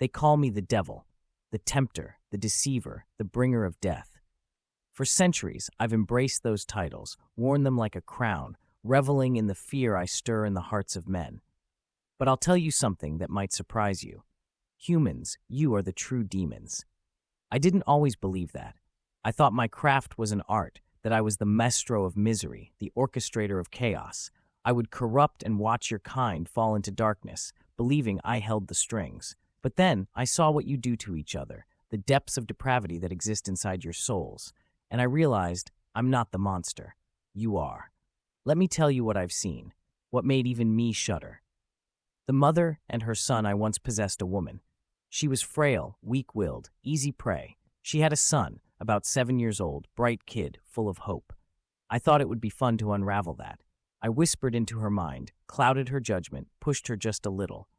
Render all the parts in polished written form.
They call me the devil, the tempter, the deceiver, the bringer of death. For centuries, I've embraced those titles, worn them like a crown, reveling in the fear I stir in the hearts of men. But I'll tell you something that might surprise you. Humans, you are the true demons. I didn't always believe that. I thought my craft was an art, that I was the maestro of misery, the orchestrator of chaos. I would corrupt and watch your kind fall into darkness, believing I held the strings. But then I saw what you do to each other, the depths of depravity that exist inside your souls, and I realized I'm not the monster. You are. Let me tell you what I've seen, what made even me shudder. The mother and her son I once possessed a woman. She was frail, weak-willed, easy prey. She had a son, about 7 years old, bright kid, full of hope. I thought it would be fun to unravel that. I whispered into her mind, clouded her judgment, pushed her just a little.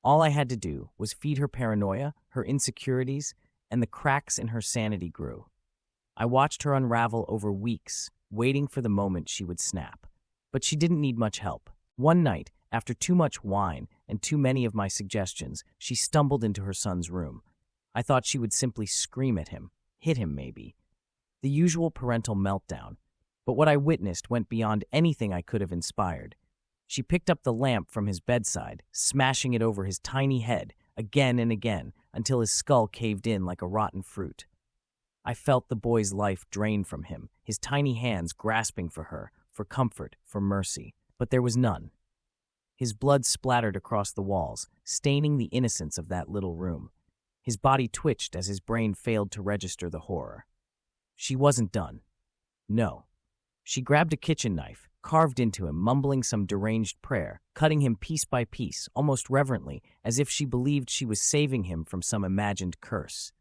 All I had to do was feed her paranoia, her insecurities, and the cracks in her sanity grew. I watched her unravel over weeks, waiting for the moment she would snap. But she didn't need much help. One night, after too much wine and too many of my suggestions, she stumbled into her son's room. I thought she would simply scream at him, hit him maybe. The usual parental meltdown. But what I witnessed went beyond anything I could have inspired. She picked up the lamp from his bedside, smashing it over his tiny head again and again until his skull caved in like a rotten fruit. I felt the boy's life drain from him, his tiny hands grasping for her, for comfort, for mercy. But there was none. His blood splattered across the walls, staining the innocence of that little room. His body twitched as his brain failed to register the horror. She wasn't done. No. She grabbed a kitchen knife, carved into him, mumbling some deranged prayer, cutting him piece by piece, almost reverently, as if she believed she was saving him from some imagined curse.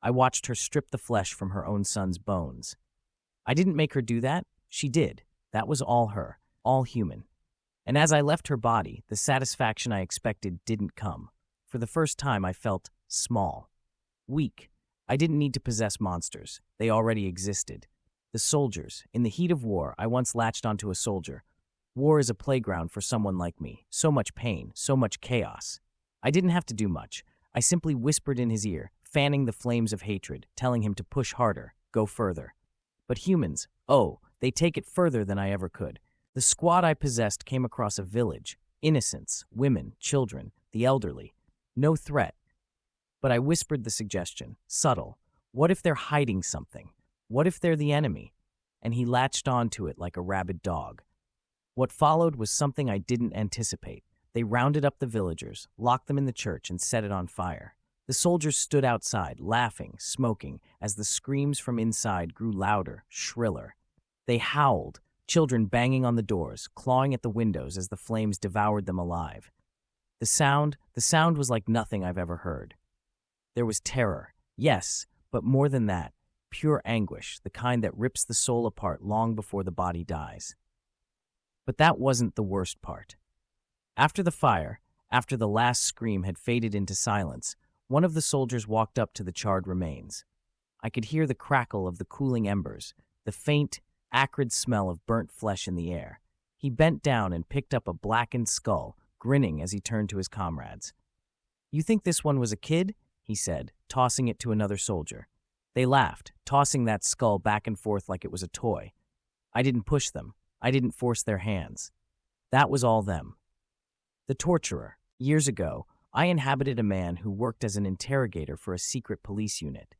I watched her strip the flesh from her own son's bones. I didn't make her do that. She did. That was all her, all human. And as I left her body, the satisfaction I expected didn't come. For the first time, I felt small, weak. I didn't need to possess monsters. They already existed. The soldiers. In the heat of war, I once latched onto a soldier. War is a playground for someone like me. So much pain, so much chaos. I didn't have to do much. I simply whispered in his ear, fanning the flames of hatred, telling him to push harder, go further. But humans, oh, they take it further than I ever could. The squad I possessed came across a village. Innocents, women, children, the elderly. No threat. But I whispered the suggestion, subtle. What if they're hiding something? What if they're the enemy? And he latched onto it like a rabid dog. What followed was something I didn't anticipate. They rounded up the villagers, locked them in the church, and set it on fire. The soldiers stood outside, laughing, smoking, as the screams from inside grew louder, shriller. They howled, children banging on the doors, clawing at the windows as the flames devoured them alive. The sound was like nothing I've ever heard. There was terror, yes, but more than that, pure anguish, the kind that rips the soul apart long before the body dies. But that wasn't the worst part. After the fire, after the last scream had faded into silence, one of the soldiers walked up to the charred remains. I could hear the crackle of the cooling embers, the faint, acrid smell of burnt flesh in the air. He bent down and picked up a blackened skull, grinning as he turned to his comrades. "You think this one was a kid?" he said, tossing it to another soldier. They laughed, tossing that skull back and forth like it was a toy. I didn't push them. I didn't force their hands. That was all them. The torturer. Years ago, I inhabited a man who worked as an interrogator for a secret police unit.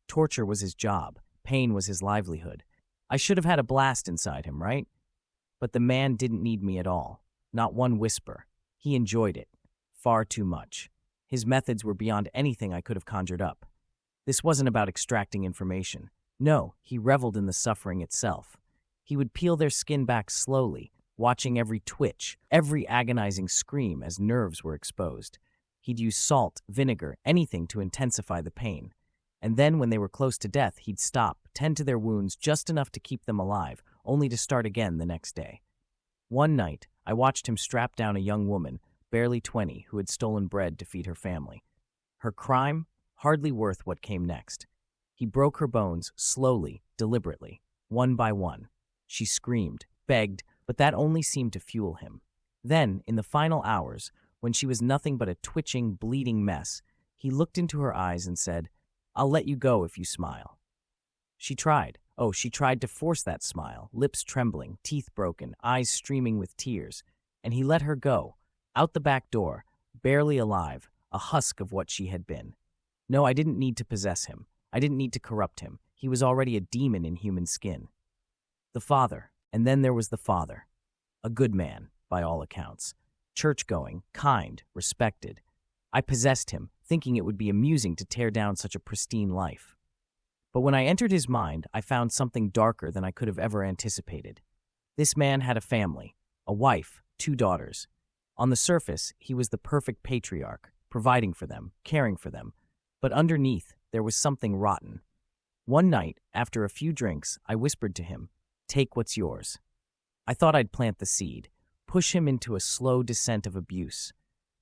Torture was his job. Pain was his livelihood. I should have had a blast inside him, right? But the man didn't need me at all. Not one whisper. He enjoyed it. Far too much. His methods were beyond anything I could have conjured up. This wasn't about extracting information. No, he reveled in the suffering itself. He would peel their skin back slowly, watching every twitch, every agonizing scream as nerves were exposed. He'd use salt, vinegar, anything to intensify the pain. And then when they were close to death, he'd stop, tend to their wounds just enough to keep them alive, only to start again the next day. One night, I watched him strap down a young woman, barely 20, who had stolen bread to feed her family. Her crime? Hardly worth what came next. He broke her bones, slowly, deliberately, one by one. She screamed, begged, but that only seemed to fuel him. Then, in the final hours, when she was nothing but a twitching, bleeding mess, He looked into her eyes and said, "I'll let you go if you smile." She tried. Oh, she tried to force that smile, lips trembling, teeth broken, eyes streaming with tears. And he let her go, out the back door, barely alive, a husk of what she had been. No, I didn't need to possess him. I didn't need to corrupt him. He was already a demon in human skin. The father, and then there was the father. A good man, by all accounts. Church-going, kind, respected. I possessed him, thinking it would be amusing to tear down such a pristine life. But when I entered his mind, I found something darker than I could have ever anticipated. This man had a family, a wife, 2 daughters. On the surface, he was the perfect patriarch, providing for them, caring for them. But underneath, there was something rotten. One night, after a few drinks, I whispered to him, "Take what's yours." I thought I'd plant the seed, push him into a slow descent of abuse.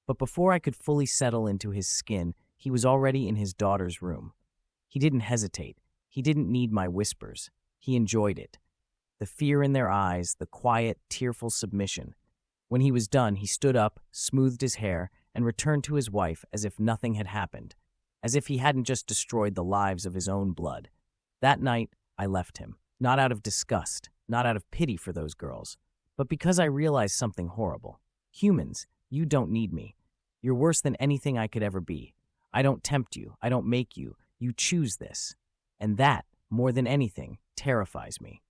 But before I could fully settle into his skin, he was already in his daughter's room. He didn't hesitate. He didn't need my whispers. He enjoyed it. The fear in their eyes, the quiet, tearful submission. When he was done, he stood up, smoothed his hair, and returned to his wife as if nothing had happened, as if he hadn't just destroyed the lives of his own blood. That night, I left him, not out of disgust, not out of pity for those girls, but because I realized something horrible. Humans, you don't need me. You're worse than anything I could ever be. I don't tempt you. I don't make you. You choose this. And that, more than anything, terrifies me.